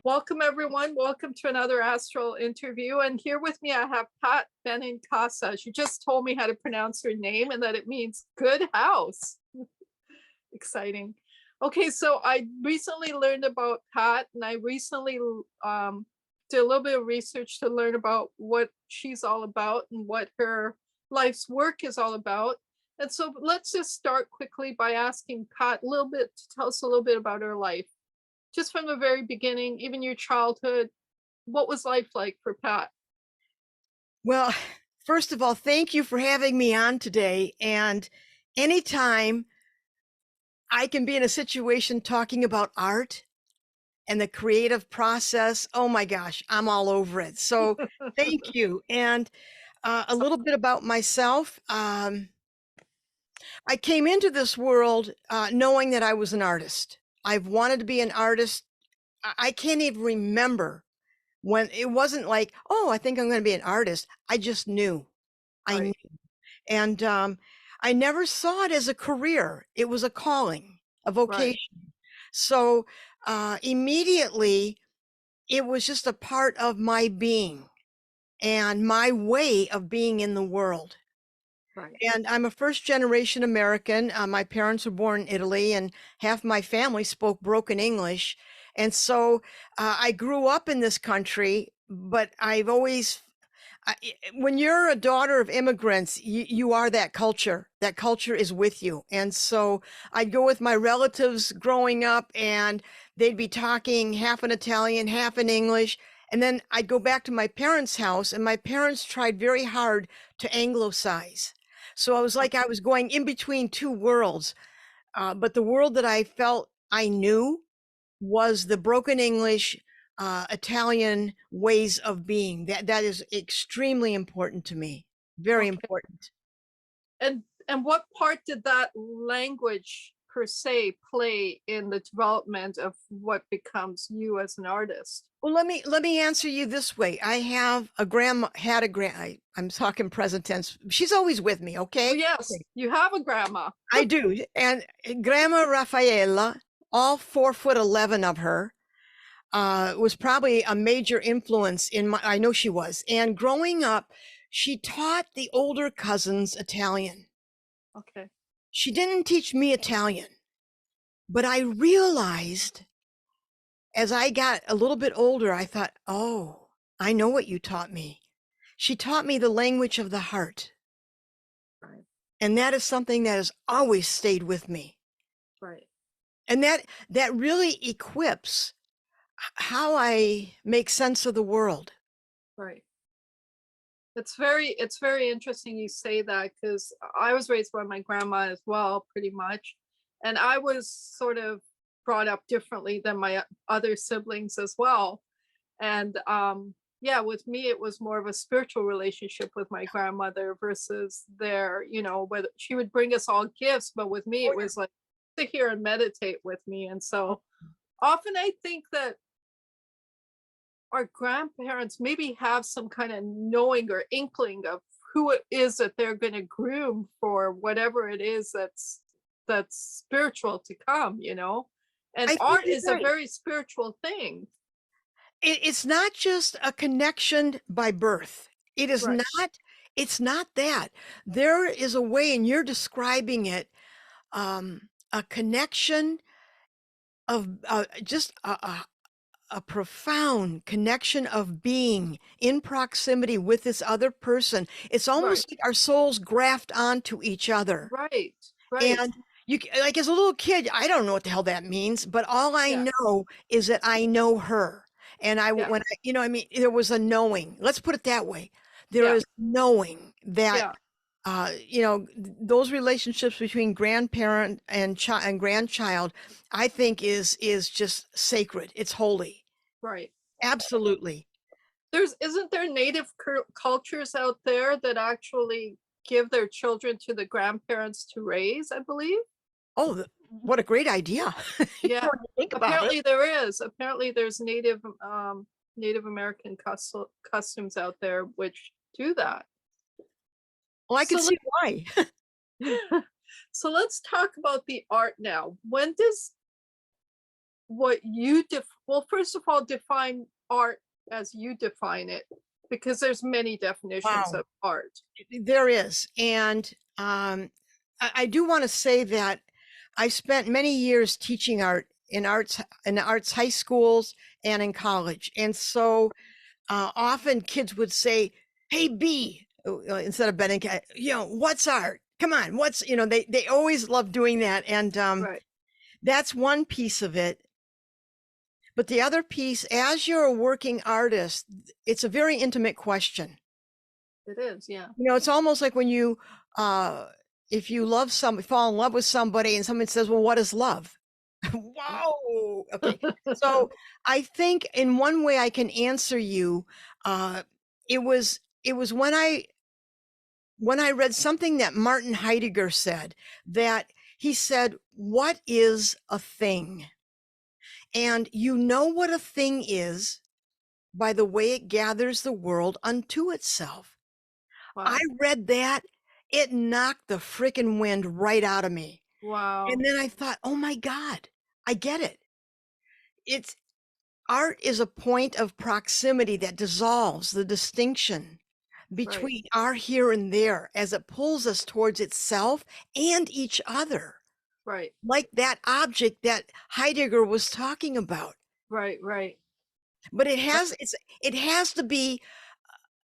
Welcome, everyone. Welcome to another Astral Interview. And here with me, I have Pat Benincasa. She just told me how to pronounce her name and that it means good house. Exciting. Okay, so I recently learned about Pat, and I recently did a little bit of research to learn about what she's all about and what her life's work is all about. And so let's just start quickly by asking Pat a little bit to tell us a little bit about her life. Just from the very beginning, even your childhood, what was life like for Pat? Well, first of all, thank you for having me on today. And anytime I can be in a situation talking about art and the creative process, oh my gosh, I'm all over it. So thank you. And a little bit about myself. I came into this world knowing that I was an artist. I've wanted to be an artist. I can't even remember when it wasn't like, oh, I think I'm going to be an artist. I just knew. I knew. Right, And I never saw it as a career. It was a calling, a right, vocation. So immediately, it was just a part of my being and my way of being in the world. right. And I'm a first generation American. My parents were born in Italy, and half my family spoke broken English. And so I grew up in this country, but I've always when you're a daughter of immigrants, you are that culture. That culture is with you. And so I'd go with my relatives growing up, and they'd be talking half in Italian, half in English. And then I'd go back to my parents' house, and my parents tried very hard to anglicize. So I was like I was going in between two worlds. But the world that I felt I knew was the broken English, Italian ways of being. That is extremely important to me. Very Okay. important. And what part did that language per se play in the development of what becomes you as an artist? Well, let me answer you this way. I have a grandma had a I'm talking present tense. She's always with me, Oh, okay? yes, Okay. you have a grandma. I do. And Grandma Raffaella, all 4'11" of her, was probably a major influence in my, I know she was. And growing up, she taught the older cousins Italian. Okay. She didn't teach me Italian, but I realized as I got a little bit older, I thought, oh, I know what you taught me. She taught me the language of the heart. Right, And that is something that has always stayed with me. right, And that really equips how I make sense of the world. right. It's very interesting you say that because I was raised by my grandma as well, pretty much. And I was sort of brought up differently than my other siblings as well. And yeah, with me it was more of a spiritual relationship with my grandmother versus their, whether she would bring us all gifts, but with me Oh, it was like sit here and meditate with me. And so often I think that our grandparents maybe have some kind of knowing or inkling of who it is that they're going to groom for whatever it is that's spiritual to come. And I think art you're is a right. very spiritual thing. It's not just a connection by birth. It is Right, not, it's not that. There is a way, and you're describing it, a connection of just a profound connection of being in proximity with this other person. It's right, almost like our souls graft onto each other. right, right. And like as a little kid, I don't know what the hell that means, but all I Yeah, know is that I know her. And yeah, when I mean, there was a knowing, let's put it that way. There yeah, is knowing that, yeah, those relationships between grandparent and child and grandchild, I think is just sacred. It's holy. right. Absolutely. Isn't there native cultures out there that actually give their children to the grandparents to raise, I believe? Oh, what a great idea. You know, Yeah, when you think about it. apparently there is. Apparently there's Native American customs out there which do that. Well, I could So see why. so let's talk about the art now. When does what you Well, first of all, define art as you define it, because there's many definitions Wow. of art. There is. And I do want to say that I spent many years teaching art in arts high schools and in college. And so often kids would say, "Hey B," instead of betting, "What's art? Come on, what's," they always love doing that. And Right. that's one piece of it. But the other piece, as you're a working artist, it's a very intimate question. It is, yeah. It's almost like when you, if you fall in love with somebody and someone says, "Well, what is love?" Whoa. Okay. So I think in one way I can answer you. Uh, it was when I read something that Martin Heidegger said, that he said, "What is a thing?" And you know what a thing is by the way it gathers the world unto itself. I Wow. read that, it knocked the frickin' wind right out of me. And Wow. then I thought, "Oh my God, I get it." It's art is a point of proximity that dissolves the distinction Right. between our here and there as it pulls us towards itself and each other, Right. like that object that Heidegger was talking about. Right. Right. But Right. it has to be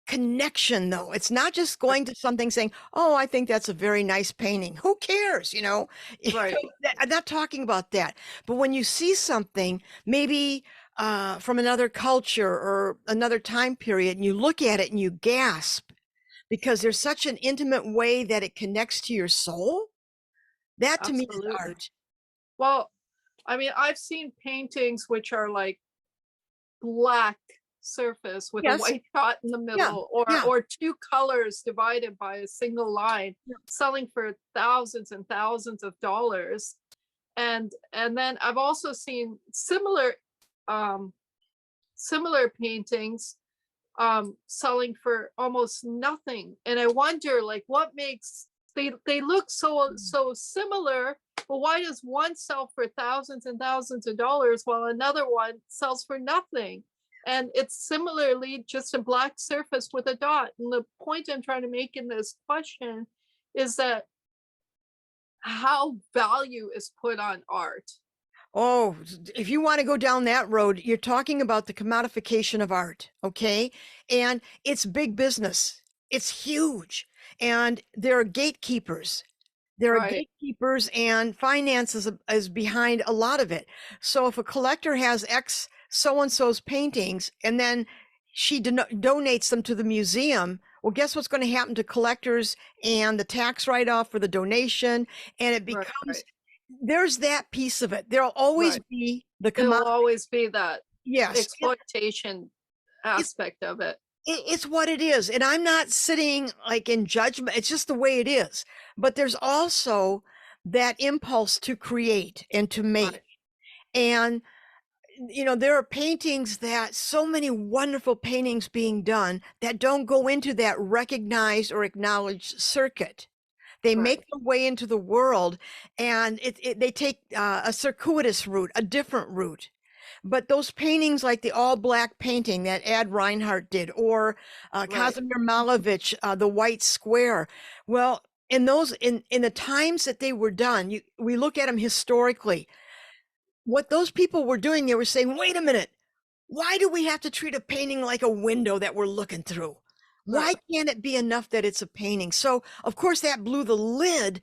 connection, though. It's not just going to something saying, "Oh, I think that's a very nice painting." Who cares, Right. I'm not talking about that. But when you see something, maybe from another culture or another time period, and you look at it and you gasp because there's such an intimate way that it connects to your soul, that to me is Absolutely. art. Well, I mean, I've seen paintings which are like black surface with a Yes. white dot in the Yeah. middle, Yeah. or two colors divided by a single line, Yeah. selling for thousands and thousands of dollars. And then I've also seen um similar paintings selling for almost nothing. And I wonder, like, what makes they look so similar, but why does one sell for thousands and thousands of dollars while another one sells for nothing? And it's similarly just a black surface with a dot. And the point I'm trying to make in this question is that how value is put on art. Oh, if you want to go down that road, you're talking about the commodification of art, okay? And it's big business. It's huge. And there are gatekeepers. There are Right. gatekeepers, and finance is behind a lot of it. So if a collector has X so and so's paintings and then she donates them to the museum, well, guess what's going to happen to collectors and the tax write-off for the donation? And it Right. becomes, Right. there's that piece of it. There'll always Right. be the It'll commodity. always be that Yes, exploitation it's aspect of it. it's what it is. And I'm not sitting like in judgment. It's just the way it is. But there's also that impulse to create and to make. Right. And there are paintings, that so many wonderful paintings being done that don't go into that recognized or acknowledged circuit. They make Right. their way into the world, and they take a circuitous route, a different route. But those paintings, like the all black painting that Ad Reinhardt did, or Right. Kazimir Malevich, the White Square. Well, in the times that they were done, we look at them historically. What those people were doing, they were saying, "Wait a minute, why do we have to treat a painting like a window that we're looking through? Why Right. can't it be enough that it's a painting?" So, of course, that blew the lid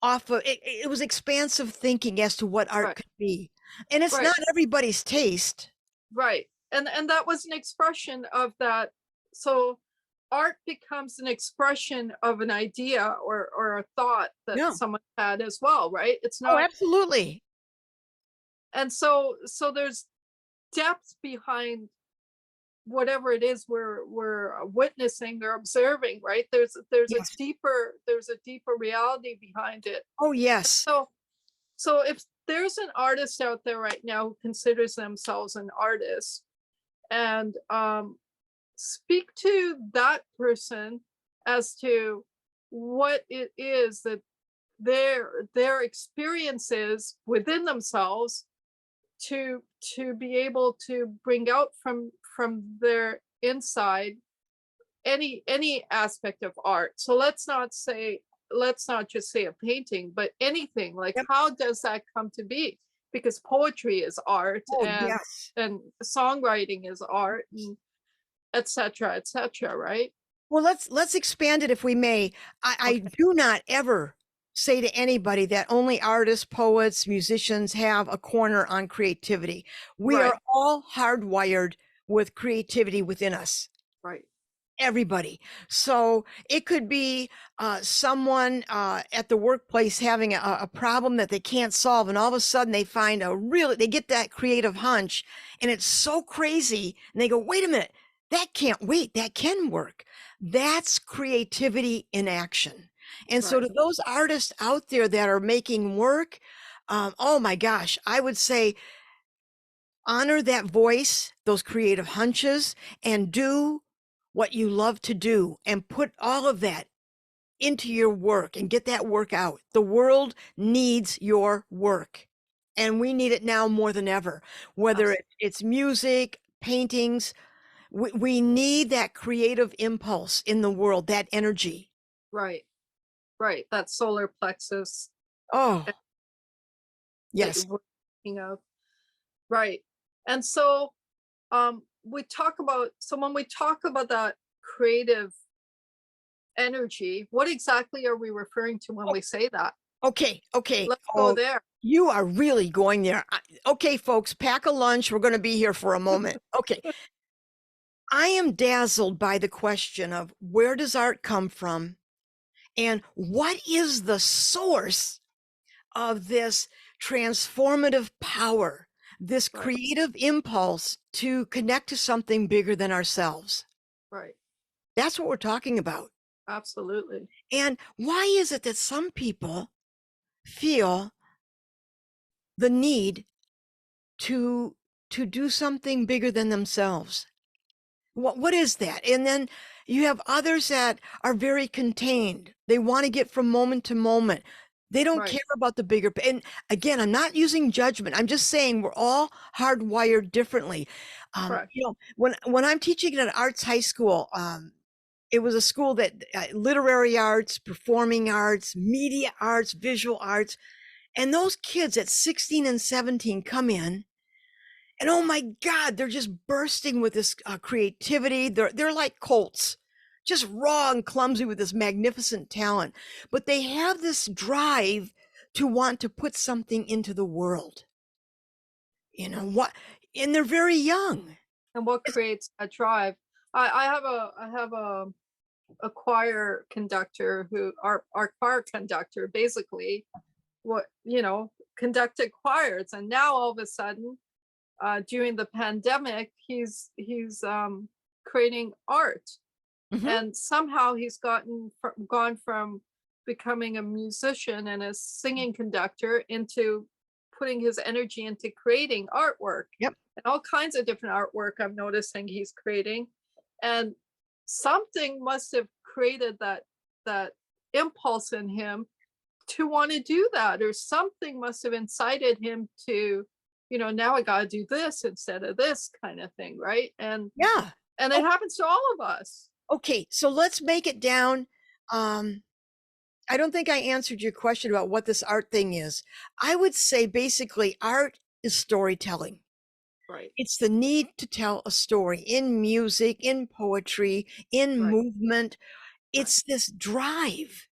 off of it. It was expansive thinking as to what art Right. could be. And it's Right. not everybody's taste. Right. And that was an expression of that. So art becomes an expression of an idea or a thought that Yeah. someone had as well, right? It's Oh, not. absolutely. And so there's depth behind whatever it is we're witnessing or observing, right? Yes. There's a deeper reality behind it. Oh, yes. So if there's an artist out there right now who considers themselves an artist, and speak to that person as to what it is that their experiences within themselves to to be able to bring out from their inside any aspect of art. So let's not just say a painting, but anything. Like, Yep. how does that come to be? Because poetry is art, Oh, yes. and songwriting is art, and et cetera, right? Well, let's expand it if we may. I Okay. do not ever say to anybody that only artists, poets, musicians have a corner on creativity. We are Right, all hardwired with creativity within us. right, Everybody. So it could be someone at the workplace having a problem that they can't solve, and all of a sudden they get that creative hunch, and it's so crazy, and they go, wait a minute, that can't wait, that can work. That's creativity in action. And so right, to those artists out there that are making work, oh my gosh, I would say honor that voice, those creative hunches, and do what you love to do and put all of that into your work and get that work out. The world needs your work, and we need it now more than ever, whether absolutely. it's music, paintings. We need that creative impulse in the world, that energy. Right, right. That solar plexus Oh, that yes. you're working of. Right. And so we talk about, so when we talk about that creative energy, what exactly are we referring to when we say that? Okay, okay. Let's go Oh, there. you are really going there. Okay, folks, pack a lunch. We're going to be here for a moment. Okay. I am dazzled by the question of where does art come from and what is the source of this transformative power, this Right, creative impulse to connect to something bigger than ourselves. right. That's what we're talking about. Absolutely. And why is it that some people feel the need to do something bigger than themselves? What is that? And then you have others that are very contained. They want to get from moment to moment. They don't Right, care about the bigger. And again, I'm not using judgment. I'm just saying we're all hardwired differently. correct. When I'm teaching at an arts high school, it was a school that literary arts, performing arts, media arts, visual arts, and those kids at 16 and 17 come in and oh my God, they're just bursting with this creativity. They're like colts, just raw and clumsy with this magnificent talent. But they have this drive to want to put something into the world. You know what? And they're very young. And what creates a drive? I have a choir conductor who our choir conductor basically what conducted choirs, and now all of a sudden during the pandemic he's creating art, Mhm. and somehow he's gone from becoming a musician and a singing conductor into putting his energy into creating artwork, Yep. and all kinds of different artwork I'm noticing he's creating. And something must have created that impulse in him to want to do that, or something must have incited him to, now I got to do this instead of this kind of thing, right? Yeah. And it Oh, happens to all of us. okay. So let's make it down. I don't think I answered your question about what this art thing is. I would say basically art is storytelling. Right, It's the need to tell a story in music, in poetry, in right, movement. right, It's this drive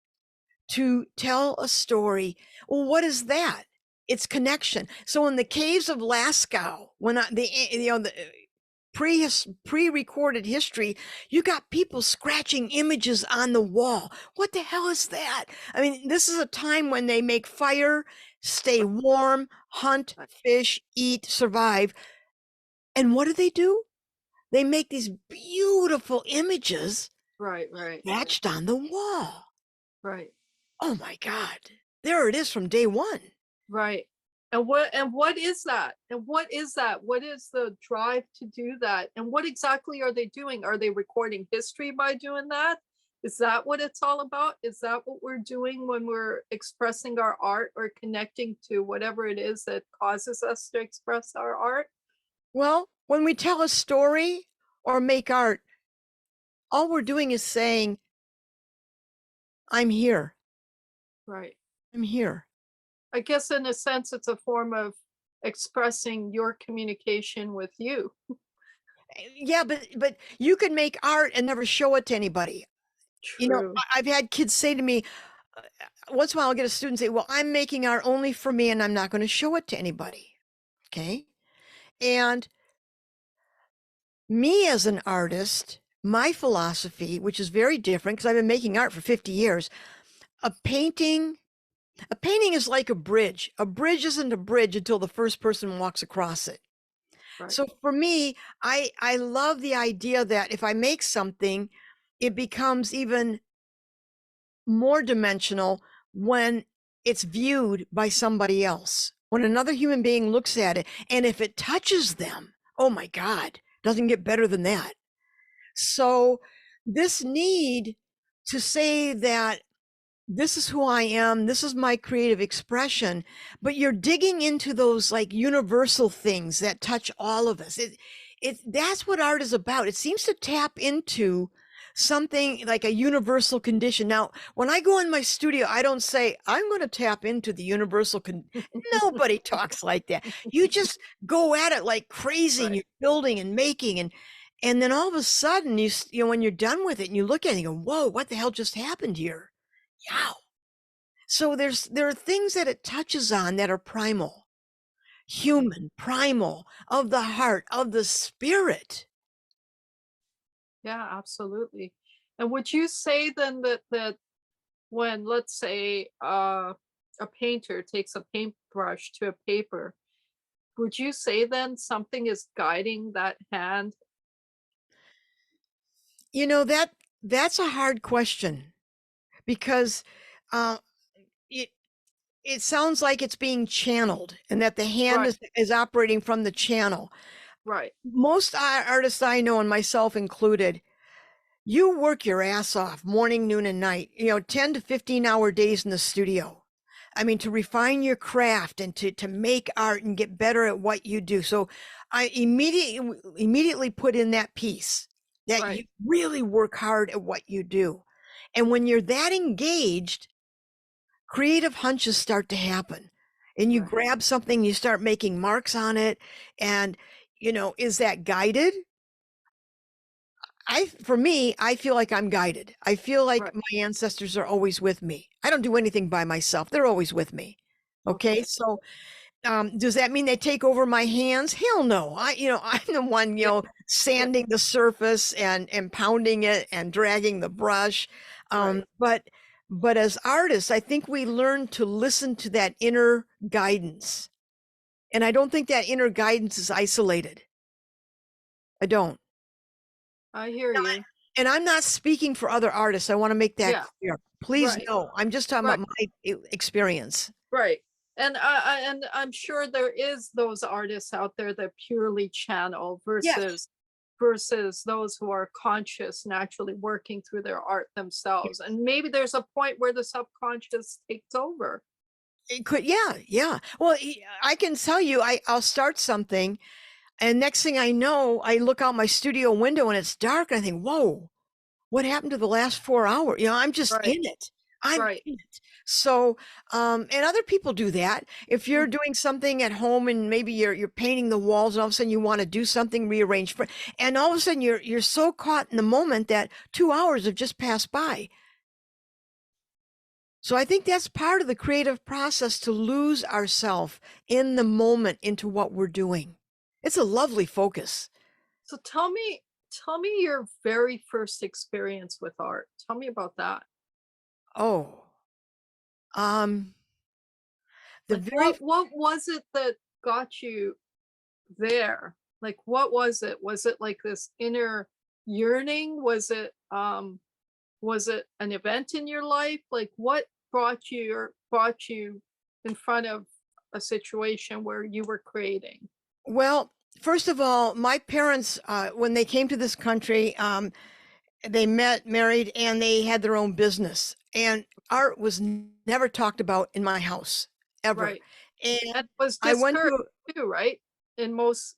to tell a story. Well, what is that? It's connection. So in the caves of Lascaux, when the pre-recorded history, you got people scratching images on the wall. What the hell is that? I mean, this is a time when they make fire, stay warm, hunt, right, fish, eat, survive. And what do? They make these beautiful images right, right, etched on the wall. right, Oh my God. There it is from day one. right. And what is that? And what is that? What is the drive to do that? And what exactly are they doing? Are they recording history by doing that? Is that what it's all about? Is that what we're doing when we're expressing our art or connecting to whatever it is that causes us to express our art? Well, when we tell a story or make art, all we're doing is saying, I'm here. Right. I'm here. I guess in a sense, it's a form of expressing your communication with you. Yeah, but you can make art and never show it to anybody. You know, True. I've had kids say to me, once in a while I'll get a student say, well, I'm making art only for me and I'm not going to show it to anybody. Okay. And me as an artist, my philosophy, which is very different because I've been making art for 50 years, a painting, a painting is like a bridge. A bridge isn't a bridge until the first person walks across it. Right. So for me, I love the idea that if I make something, it becomes even more dimensional when it's viewed by somebody else. When another human being looks at it, and if it touches them, oh my God, doesn't get better than that. So this need to say that this is who I am, this is my creative expression, but you're digging into those like universal things that touch all of us. That's what art is about. It seems to tap into something like a universal condition. Now, when I go in my studio, I don't say I'm going to tap into the universal nobody talks like that. You just go at it like crazy and Right. you're building and making and then all of a sudden you know when you're done with it and you look at it and you go, "Whoa, what the hell just happened here?" Yeah. So there are things that it touches on that are primal, Right. human, primal, of the heart, of the spirit. Yeah, absolutely. And would you say then that when, let's say, a painter takes a paintbrush to a paper, would you say then something is guiding that hand? You know, that's a hard question because uh, it it sounds like it's being channeled and that the hand Right. is operating from the channel. Right. Most artists I know, and myself included, you work your ass off morning, noon, and night, you know, 10 to 15-hour days in the studio. I mean, to refine your craft and to make art and get better at what you do. So I immediately put in that piece that you Right. really work hard at what you do. And when you're that engaged, creative hunches start to happen. And you Right. grab something, you start making marks on it. And, you know, is that guided? For me, I feel like I'm guided. I feel like Right. my ancestors are always with me. I don't do anything by myself. They're always with me. Okay. Okay. So, does that mean they take over my hands? Hell no. I'm the one, Yeah. Yeah. sanding the surface and pounding it and dragging the brush. Right. But as artists, I think we learn to listen to that inner guidance. And I don't think that inner guidance is isolated. I don't. I hear you. And I'm not speaking for other artists. I want to make that Yeah. clear. Please Right. no. I'm just talking Right. about my experience. Right. And I'm sure there is those artists out there that purely channel Yes. versus those who are conscious and actually working through their art themselves. And maybe there's a point where the subconscious takes over. It could, yeah, yeah. Well, I can tell you, I'll start something, and next thing I know, I look out my studio window and it's dark, and I think, whoa, what happened to the last 4 hours? I'm just Right. in it. I'm Right. in it. So, and other people do that. If you're Mhm. doing something at home and maybe you're painting the walls, and all of a sudden you want to do something, rearrange for, and all of a sudden you're so caught in the moment that 2 hours have just passed by. So I think that's part of the creative process to lose ourselves in the moment into what we're doing. It's a lovely focus. So tell me your very first experience with art. Tell me about that. Oh, um, the Like very what was it that got you there? Like what was it? Was it like this inner yearning? Was it an event in your life? Like what brought you in front of a situation where you were creating? well, first of all, my parents, when they came to this country, they met, married, and they had their own business. And art was never talked about in my house ever. Right. And And it was I went discouraged to too, right? in most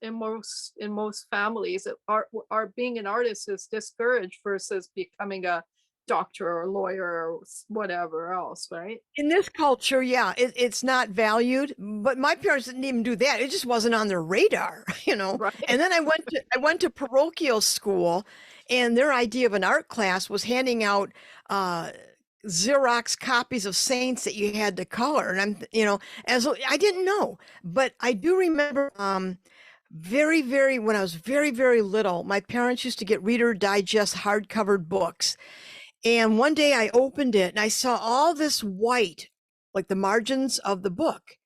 families, are being an artist is discouraged versus becoming a doctor or lawyer or whatever else, right? In this culture, yeah, it's not valued, but my parents didn't even do that. It just wasn't on their radar, you know. Right. And then I went to parochial school, and their idea of an art class was handing out Xerox copies of saints that you had to color. And as I didn't know, but I do remember very, very when I was very, very little, my parents used to get Reader Digest hardcover books. And one day I opened it and I saw all this white, like the margins of the book,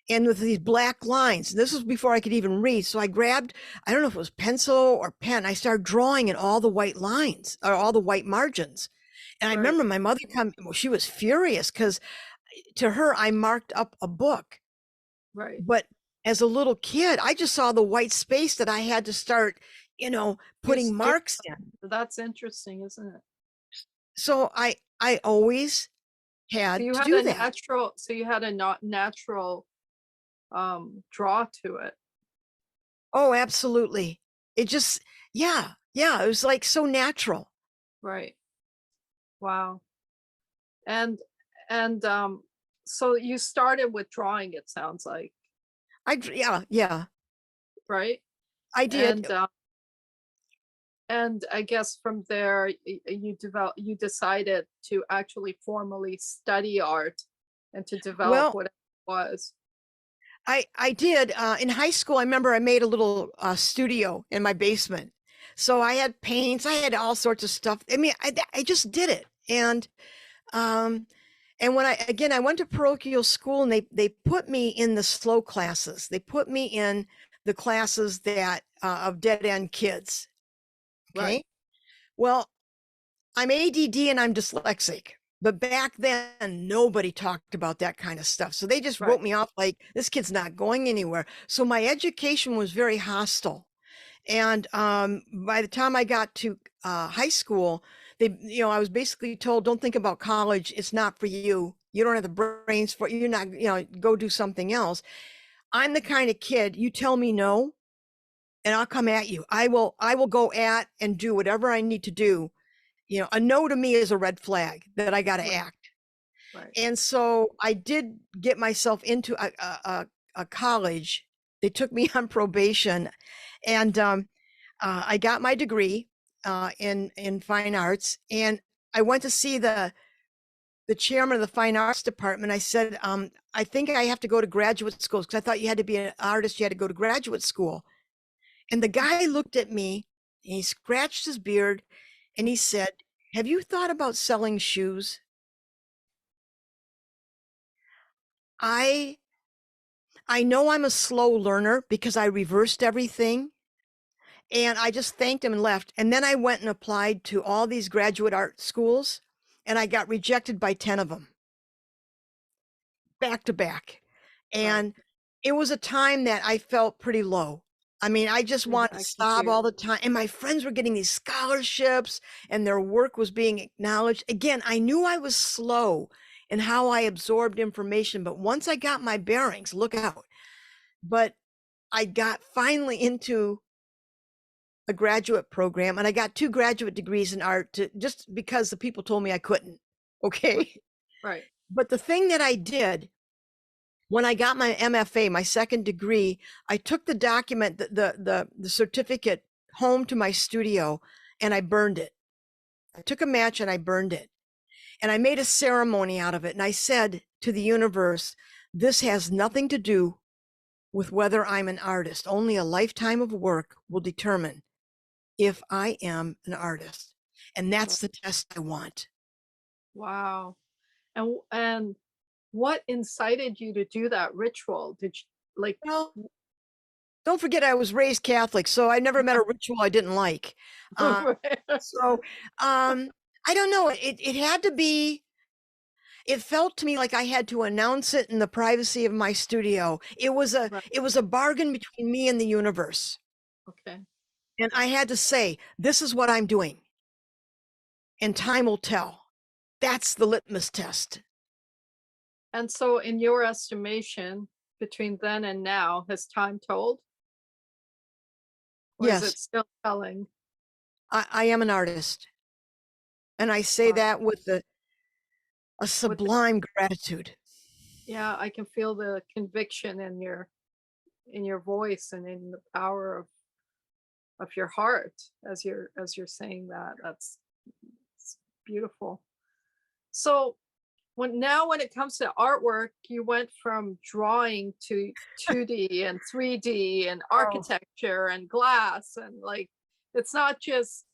and with these black lines. This was before I could even read. So I grabbed, I don't know if it was pencil or pen. I started drawing in all the white lines or all the white margins. And I Right. remember my mother well, she was furious because to her, I marked up a book. Right. But as a little kid, I just saw the white space that I had to start, putting Use doing marks in. That's interesting, isn't it? So I always So had you to had do a that. natural, so you had a not natural draw to it. Oh, absolutely. It just, yeah, yeah, it was like so natural. Right. Wow. And so you started with drawing, it sounds like, Yeah, yeah, right? I did. And I guess from there you decided to actually formally study art and to develop Well, what it was. I did. In high school, I remember I made a little studio in my basement. So I had paints, I had all sorts of stuff. I mean, I just did it. Um, and when I went to parochial school and they put me in the slow classes. They put me in the classes that of dead end kids. Right. Okay. Well, I'm ADD and I'm dyslexic. But back then, nobody talked about that kind of stuff. So they just Right. wrote me off like this kid's not going anywhere. So my education was very hostile. And by the time I got to high school, I was basically told, don't think about college. It's not for you. You don't have the brains for it. You're not, go do something else. I'm the kind of kid, you tell me no, and I'll come at you. I will go at and do whatever I need to do. A no to me is a red flag that I got to Right. act. Right. And so I did get myself into a college. They took me on probation, and I got my degree in fine arts. And I went to see the chairman of the fine arts department. I said, I think I have to go to graduate school because I thought you had to be an artist. You had to go to graduate school. And the guy looked at me and he scratched his beard and he said, have you thought about selling shoes? I I know I'm a slow learner because I reversed everything, and I just thanked him and left. And then I went and applied to all these graduate art schools, and I got rejected by 10 of them back to back. Right. And it was a time that I felt pretty low. I mean, I just wanted to I can sob see it. all the time. And my friends were getting these scholarships and their work was being acknowledged. Again, I knew I was slow in how I absorbed information, but once I got my bearings, look out. But I got finally into a graduate program and I got 2 graduate degrees in art just because the people told me I couldn't. Right. Okay. Right. But the thing that I did when I got my MFA, my second degree, I took the document, the certificate home to my studio and I burned it. I took a match and I burned it. And I made a ceremony out of it. And I said to the universe, this has nothing to do with whether I'm an artist. Only a lifetime of work will determine if I am an artist. And Right. that's the test I want. Wow. And what incited you to do that ritual? Did you like Well, don't forget I was raised Catholic, so I never met a ritual I didn't like. Uh, so I don't know. It had to be. It felt to me like I had to announce it in the privacy of my studio. It was a Right. it was a bargain between me and the universe. Okay. And I had to say, this is what I'm doing. And time will tell. That's the litmus test. And so in your estimation, between then and now, has time told? or is it Yes, still telling? I am an artist. And I say Wow. that with a With the, sublime gratitude. yeah, I can feel the conviction in your voice and in the power of your heart as you're saying that. That's it's beautiful. So when it comes to artwork, you went from drawing to 2D and 3D and Oh. architecture and glass and like it's not just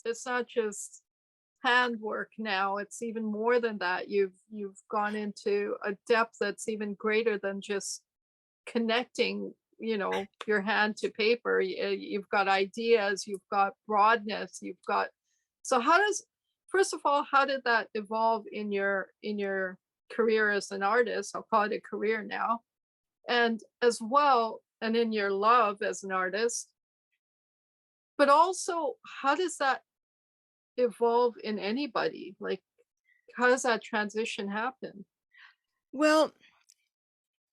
handwork now. It's even more than that. You've gone into a depth that's even greater than just connecting, you know, your hand to paper. You've got ideas, you've got broadness, you've got. So how does, first of all, how did that evolve in your career as an artist? I'll call it a career now. And as well, and in your love as an artist, but also how does that evolve in anybody? Like how does that transition happen? Well,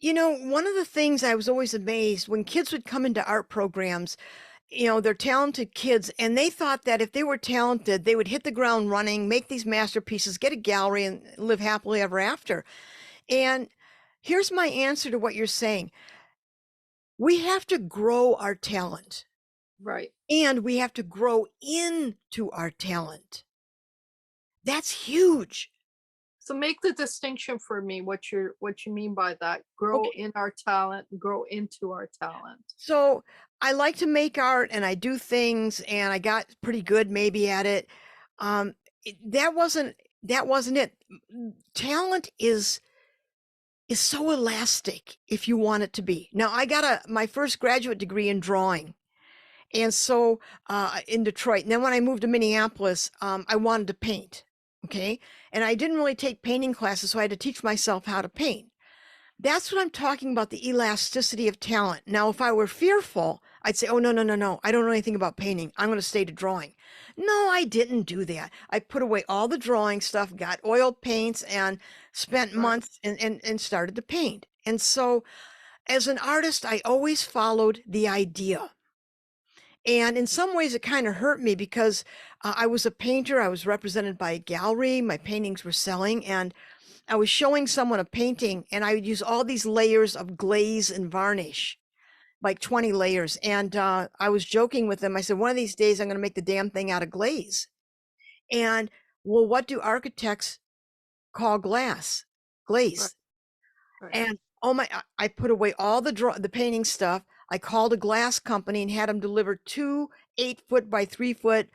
you know, one of the things I was always amazed when kids would come into art programs, you know, they're talented kids, and they thought that if they were talented, they would hit the ground running, make these masterpieces, get a gallery, and live happily ever after. And here's my answer to what you're saying. We have to grow our talent, Right. and we have to grow into our talent. That's huge. So make the distinction for me what you mean by that. Grow Okay. in our talent, grow into our talent. So I like to make art and I do things and I got pretty good maybe at it. That wasn't it. Talent is so elastic if you want it to be. Now I got my first graduate degree in drawing. And so in Detroit. And then when I moved to Minneapolis, I wanted to paint. Okay. And I didn't really take painting classes, so I had to teach myself how to paint. That's what I'm talking about, the elasticity of talent. Now, if I were fearful, I'd say, oh, no, no, no, no. I don't know anything about painting. I'm going to stay to drawing. No, I didn't do that. I put away all the drawing stuff, got oil paints, and spent Right. months and started to paint. And so, as an artist, I always followed the idea. And in some ways, it kind of hurt me because I was a painter. I was represented by a gallery. My paintings were selling. And I was showing someone a painting and I would use all these layers of glaze and varnish, like 20 layers. And I was joking with them. I said, one of these days I'm going to make the damn thing out of glaze. And well, what do architects call glass? Right. Glaze. Right. And oh my, I put away all the painting stuff. I called a glass company and had them deliver 2 8-foot by 3-foot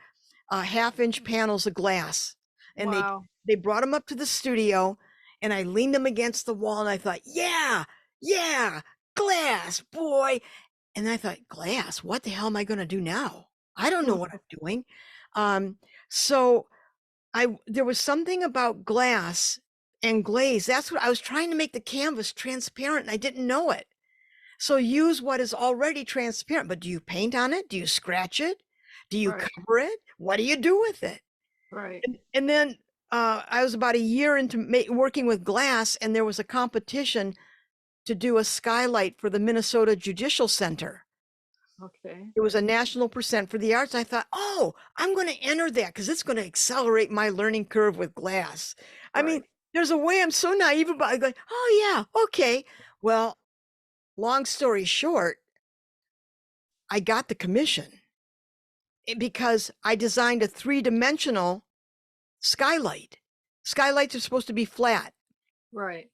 half-inch panels of glass. And Wow. they brought them up to the studio and I leaned them against the wall and I thought, yeah, yeah, glass, boy. And I thought, glass, what the hell am I going to do now? I don't know what I'm doing. Um, so there was something about glass and glaze. That's what I was trying to make the canvas transparent and I didn't know it. So use what is already transparent, but do you paint on it? Do you scratch it? Do you Right. cover it? What do you do with it? Right. And then I was about a year into working with glass, and there was a competition to do a skylight for the Minnesota Judicial Center. Okay. It was a national percent for the arts. I thought, oh, I'm going to enter that because it's going to accelerate my learning curve with glass. I mean, Right. there's a way I'm so naive about it, going, oh, yeah, okay. Well, long story short, I got the commission because I designed a 3-dimensional skylight. Skylights are supposed to be flat. Right.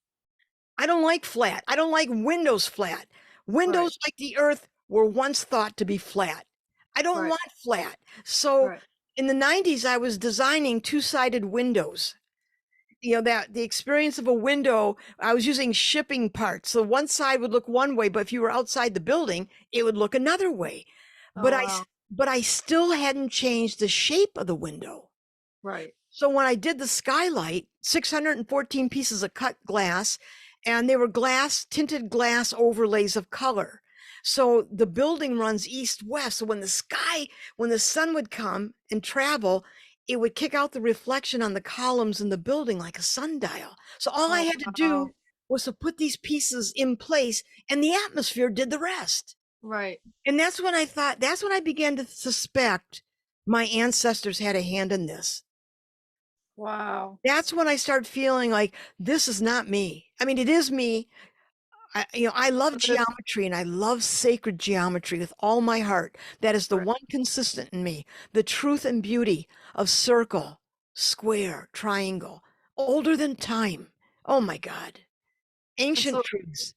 I don't like flat. I don't like windows flat. Right. Windows like the earth were once thought to be flat. I don't Right. want flat. So Right. in the 90s, I was designing 2-sided windows. You know, that the experience of a window, I was using shipping parts. So one side would look one way, but if you were outside the building, it would look another way. Oh But wow. but I still hadn't changed the shape of the window. Right. So when I did the skylight, 614 pieces of cut glass, and they were tinted glass overlays of color. So the building runs east-west. So when the sun would come and travel, it would kick out the reflection on the columns in the building like a sundial. So all I Oh had to wow. do was to put these pieces in place, and the atmosphere did the rest. Right. And that's when I began to suspect my ancestors had a hand in this. Wow. That's when I started feeling like this is not me. I mean, it is me. I love But there's geometry and I love sacred geometry with all my heart. That is the right. one consistent in me. The truth and beauty of circle, square, triangle, older than time. Oh my God. And Ancient so, truths.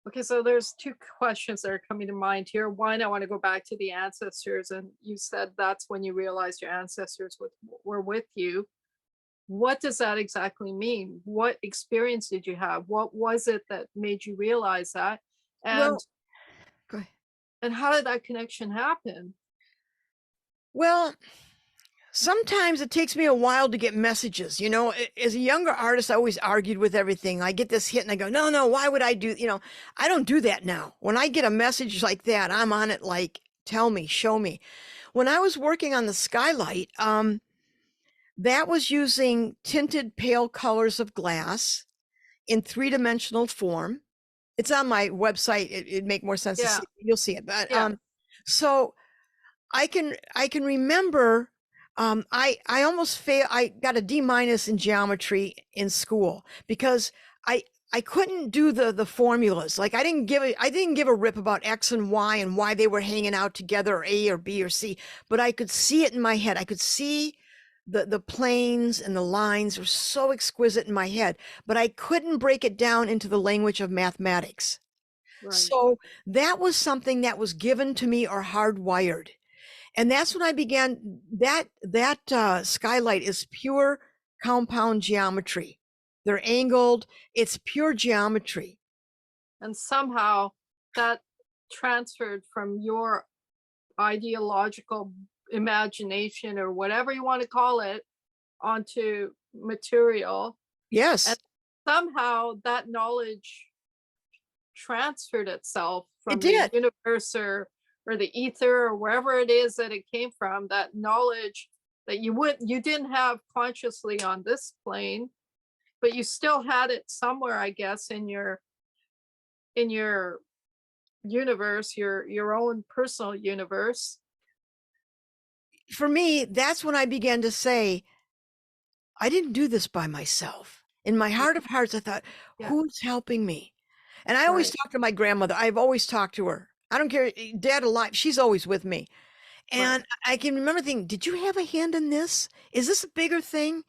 okay, so there's two questions that are coming to mind here. One, I want to go back to the ancestors, and you said that's when you realized your ancestors were with you. What does that exactly mean? What experience did you have? What was it that made you realize that? And Well, go ahead. and how did that connection happen? Well, sometimes it takes me a while to get messages. As a younger artist, I always argued with everything. I get this hit and I go, no, no, why would I do, I don't do that now. When I get a message like that, I'm on it like, tell me, show me. When I was working on the skylight, that was using tinted pale colors of glass in three-dimensional form. It's on my website. It'd make more sense to Yeah, see. You'll see it. But yeah, so I can remember I almost fail. I got a D minus in geometry in school because I couldn't do the formulas. Like I didn't give a rip about X and why they were hanging out together, or A or B or C, but I could see it in my head. I could see the planes and the lines were so exquisite in my head, but I couldn't break it down into the language of mathematics. right. So that was something that was given to me or hardwired. And that's when I began that skylight is pure compound geometry. They're angled. It's pure geometry. And somehow that transferred from your ideological imagination or whatever you want to call it onto material. And Yes, somehow that knowledge transferred itself it from the did. universe or the ether or wherever it is that it came from, that knowledge that you didn't have consciously on this plane, but you still had it somewhere, I guess, in your universe, your own personal universe. For me, that's when I began to say, I didn't do this by myself. In my heart of hearts, I thought, Yeah, who's helping me? And I always right, talk to my grandmother. I've always talked to her. I don't care, dead alive. She's always with me. right, And I can remember thinking, did you have a hand in this? Is this a bigger thing?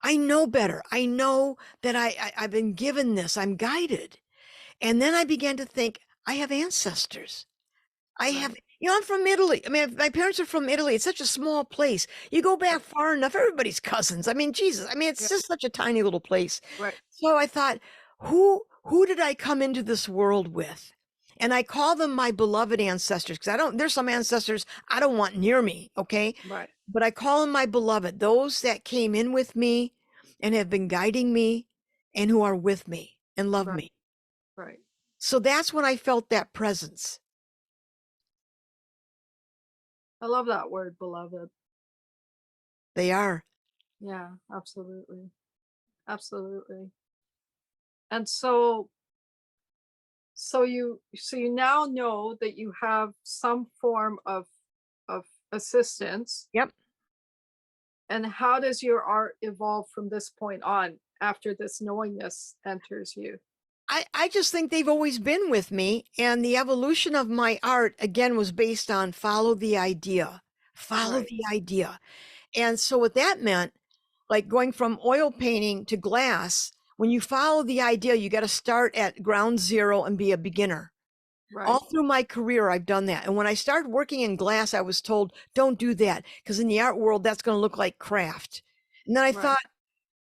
I know better. I know that I've been given this. I'm guided. And then I began to think, I have ancestors. I have, right. I'm from Italy. I mean, my parents are from Italy. It's such a small place. You go back Right, far enough, everybody's cousins. I mean, Jesus. I mean, it's yeah, just such a tiny little place. right, So I thought, who did I come into this world with? And I call them my beloved ancestors because there's some ancestors I don't want near me, okay? right, But I call them my beloved, those that came in with me and have been guiding me and who are with me and love right, me. right. So that's when I felt that presence. I love that word, beloved. They are. Yeah, absolutely. Absolutely. And so you now know that you have some form of assistance. Yep. And how does your art evolve from this point on after this knowingness enters you? I just think they've always been with me. And the evolution of my art, again, was based on follow the idea, follow Right, the idea. And so what that meant, like going from oil painting to glass, when you follow the idea, you got to start at ground zero and be a beginner. All right, through my career, I've done that. And when I started working in glass, I was told, don't do that because in the art world, that's going to look like craft. And then I right. thought,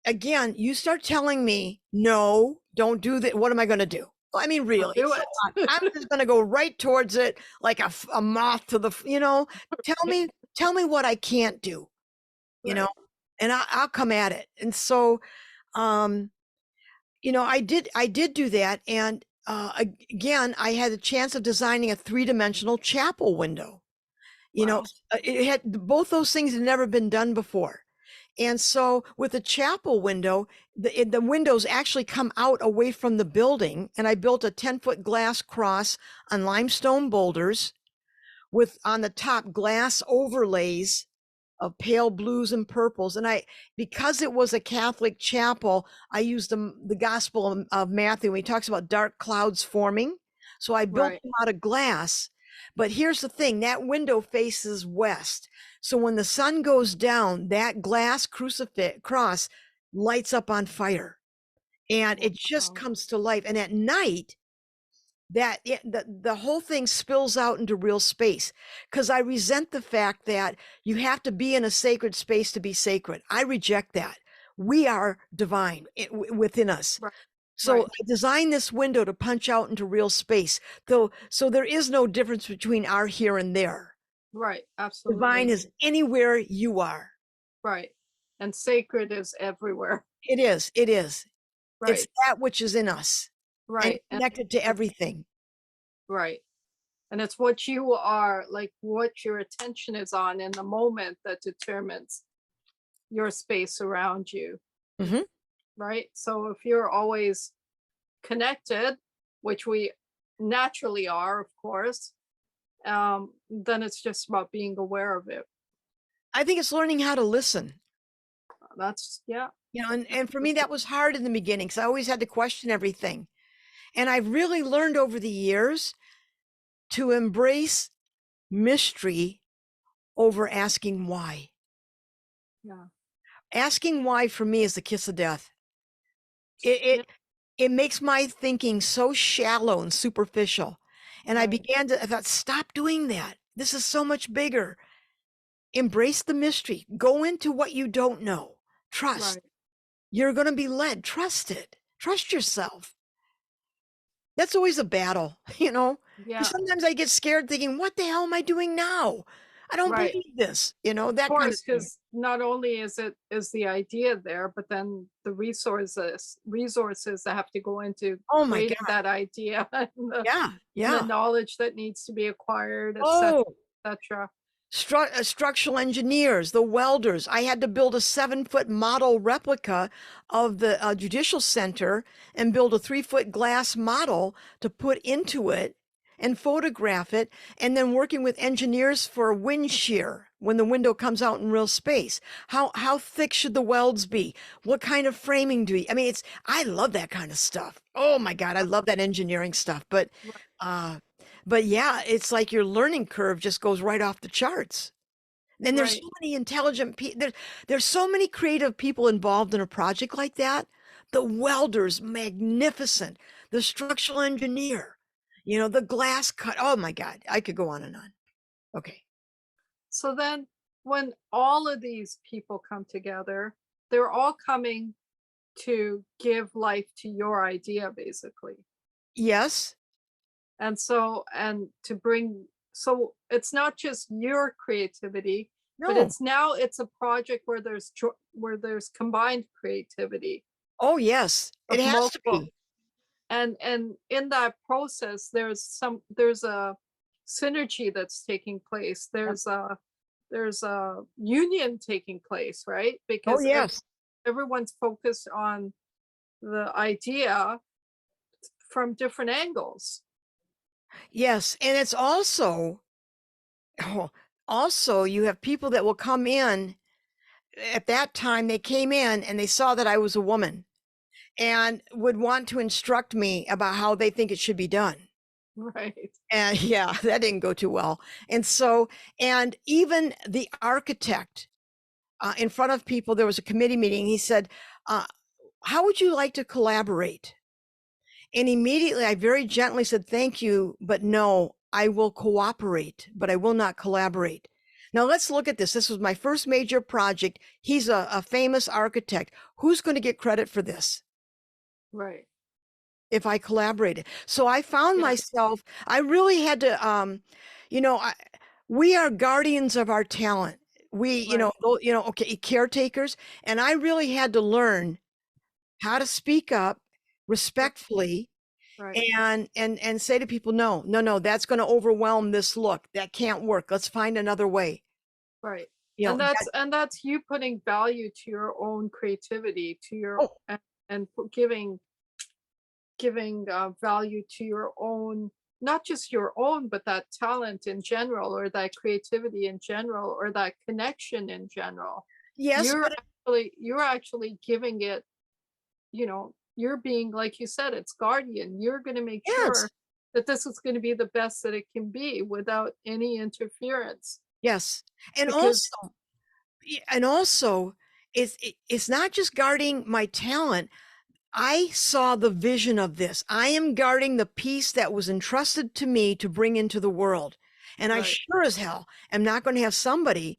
again, you start telling me, no, don't do that. What am I going to do? Well, I mean, I'll really, do so it. I'm just going to go right towards it like a moth to the, tell me what I can't do, you know, Right, and I'll come at it. And so, um, I did do that. And again, I had a chance of designing a three-dimensional chapel window. wow. It had both those things had never been done before. And so with the chapel window, the windows actually come out away from the building. And I built a 10-foot glass cross on limestone boulders with on the top glass overlays of pale blues and purples. And because it was a Catholic chapel, I used the Gospel of Matthew. He talks about dark clouds forming. So I built Right. them out of glass. But here's the thing, that window faces west. So when the sun goes down, that glass cross lights up on fire and it just Wow. comes to life. And at night, the whole thing spills out into real space, because I resent the fact that you have to be in a sacred space to be sacred. I reject that. We are divine within us. Right. So Right. I designed this window to punch out into real space, though. So there is no difference between our here and there. Right. Divine Absolutely. is anywhere you are. Right. And sacred is everywhere. It is. It is. It's Right. that which is in us and Right. And connected to it's everything. right. And it's what you are, like what your attention is on in the moment that determines your space around you. Hmm. Right. So if you're always connected, which we naturally are, of course, then it's just about being aware of it. I think it's learning how to listen. That's, yeah. And for me, that was hard in the beginning because I always had to question everything. And I've really learned over the years to embrace mystery over asking why. Yeah. Asking why for me is the kiss of death. It Yeah. it it makes my thinking so shallow and superficial. And Right. I thought, stop doing that. This is so much bigger. Embrace the mystery. Go into what you don't know. Trust. Right. You're going to be led. Trust it. Trust yourself. That's always a battle, because Yeah. sometimes I get scared thinking, what the hell am I doing now? I don't Right. believe this, Of that kind of course, thing. because not only is the idea there, but then the resources that have to go into Oh my creating God. that idea Yeah. and the Yeah. knowledge that needs to be acquired, etc. Oh, etc. structural engineers, the welders. I had to build a 7-foot model replica of the judicial center and build a 3-foot glass model to put into it and photograph it. And then working with engineers for wind shear when the window comes out in real space. How thick should the welds be? What kind of framing do you? I mean, I love that kind of stuff. Oh my God, I love that engineering stuff. Right. Uh, but yeah, it's like your learning curve just goes right off the charts. And there's Right. so many intelligent people. There's so many creative people involved in a project like that. The welder's magnificent. The structural engineer, the glass cut. Oh my God, I could go on and on. Okay. So then when all of these people come together, they're all coming to give life to your idea, basically. Yes. And to bring, so it's not just your creativity, but No. it's a project where there's combined creativity Oh yes. It of has to multiple, be. and in that process there's a synergy that's taking place. Yep. There's a union taking place, right? Oh Because yes. everyone's focused on the idea from different angles. Yes. And it's also, oh, also you have people that will come in. At that time, they came in and they saw that I was a woman and would want to instruct me about how they think it should be done. Right. And yeah, that didn't go too well. And even the architect, in front of people, there was a committee meeting. He said, uh, how would you like to collaborate? And immediately I very gently said, thank you, but no, I will cooperate, but I will not collaborate. Now let's look at this. This was my first major project. He's a famous architect. Who's going to get credit for this Right. if I collaborated? So I found Yeah. myself, I really had to, we are guardians of our talent. We, Right. okay, caretakers. And I really had to learn how to speak up respectfully Right. and say to people, no, that's going to overwhelm this look. That can't work. Let's find another way. Right. You know, And that's you putting value to your own creativity, to your oh, giving value to your own, not just your own, but that talent in general, or that creativity in general, or that connection in general. yes, You're but you're actually giving it, you're being, like you said, it's guardian. You're going to make yes, sure that this is going to be the best that it can be without any interference. yes. And Because also, and also, it's not just guarding my talent. I saw the vision of this. I am guarding the piece that was entrusted to me to bring into the world. And I right, sure as hell am not going to have somebody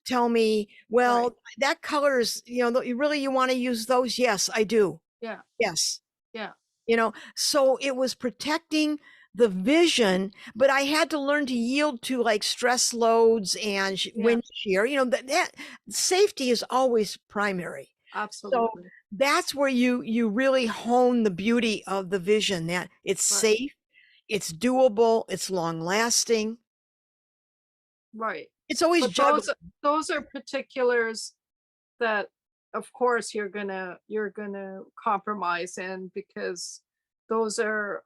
tell me, right, well, that color is, you really, you want to use those? Yes, I do. yeah, Yes. yeah, So it was protecting the vision, but I had to learn to yield to like stress loads and yeah, wind shear. That safety is always primary. So absolutely, that's where you really hone the beauty of the vision, that it's right, safe, it's doable, it's long lasting. right. It's always But juggling. those are particulars that, of course, you're gonna compromise in, because those are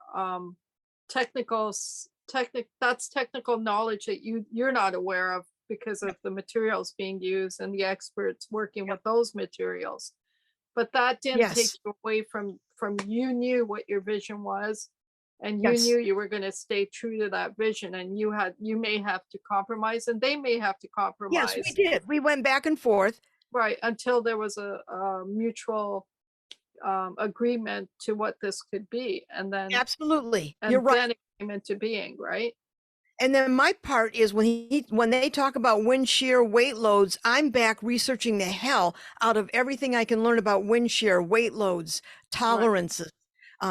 that's technical knowledge that you're not aware of, because Yeah. of the materials being used and the experts working with those materials. But that didn't take Yes. you away from you knew what your vision was, and you Yes. knew you were going to stay true to that vision, and you may have to compromise, and they may have to Yes, we compromise, did. We went back and forth. right, until there was a mutual agreement to what this could be, Absolutely. You're and right. then it came into being, right? And then my part is when they talk about wind shear weight loads, I'm back researching the hell out of everything I can learn about wind shear, weight loads, Right, tolerances.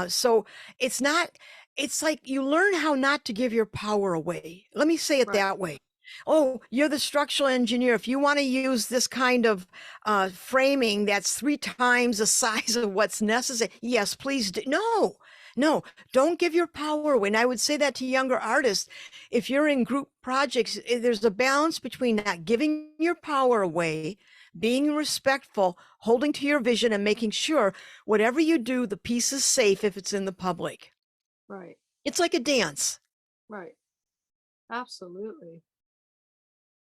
So it's not, it's like you learn how not to give your power away. Let me say it right, that way. Oh, you're the structural engineer. If you want to use this kind of framing that's 3 times the size of what's necessary, yes, please do. No, no, don't give your power away. And I would say that to younger artists. If you're in group projects, there's a balance between not giving your power away, being respectful, holding to your vision, and making sure whatever you do, the piece is safe if it's in the public. right, It's like a dance. right, absolutely.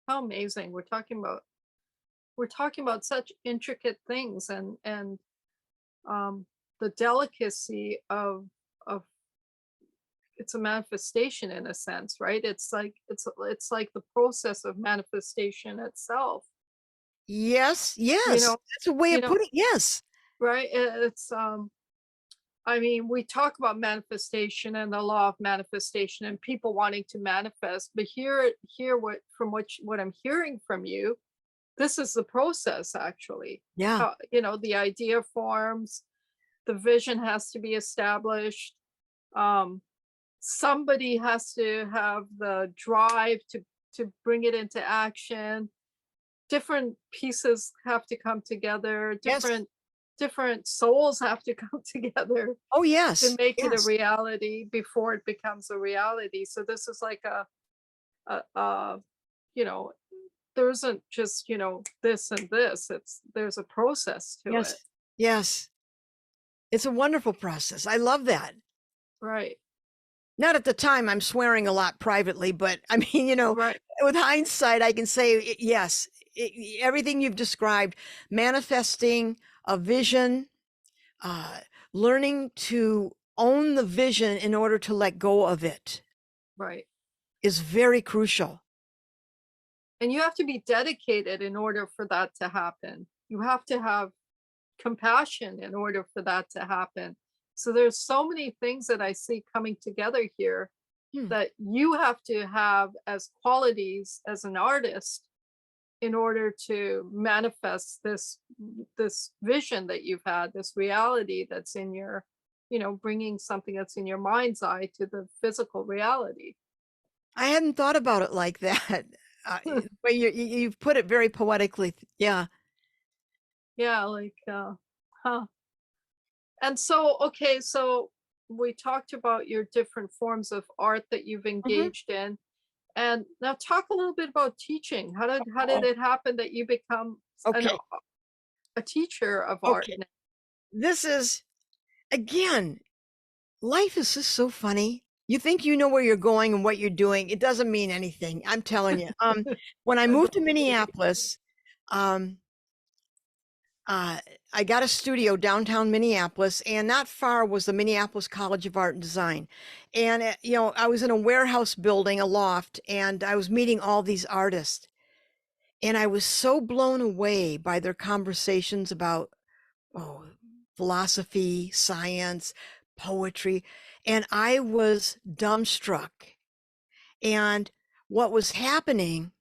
How amazing. We're talking about such intricate things, and um the delicacy of it's a manifestation, in a sense, right? It's like the process of manifestation itself, Yes, you yes. know That's a way you of know putting yes. right? It's I mean, we talk about manifestation and the law of manifestation and people wanting to manifest, but here what I'm hearing from you, this is the process, actually. Yeah. How, the idea forms, the vision has to be established. Um, Somebody has to have the drive to bring it into action. Different pieces have to come together. Yes. Different souls have to come together Oh, to yes. make it a Yes. reality before it becomes a reality. So this is like a you know, there isn't just, this and this. There's a process to it. Yes. Yes. It's a wonderful process. I love that. Right. Not at the time, I'm swearing a lot privately, but I mean, Right. with hindsight, I can say yes, everything you've described, manifesting a vision, uh, learning to own the vision in order to let go of it Right. is very crucial. And you have to be dedicated in order for that to happen. You have to have compassion in order for that to happen. So there's so many things that I see coming together here Hmm. that you have to have as qualities as an artist in order to manifest this vision that you've had, this reality that's in your, bringing something that's in your mind's eye to the physical reality. I hadn't thought about it like that. But you've put it very poetically. Yeah. Yeah, like huh. And so, okay, so we talked about your different forms of art that you've Mhm. engaged in. And now talk a little bit about teaching. How did Oh, it happen that you become okay. a teacher of art? Okay. This is, again, life is just so funny. You think you know where you're going and what you're doing. It doesn't mean anything. I'm telling you. When I I moved to believe Minneapolis, um, uh, I got a studio downtown Minneapolis, and not far was the Minneapolis College of Art and Design. And, I was in a warehouse building, a loft, and I was meeting all these artists. And I was so blown away by their conversations about, oh, philosophy, science, poetry. And I was dumbstruck. And what was happening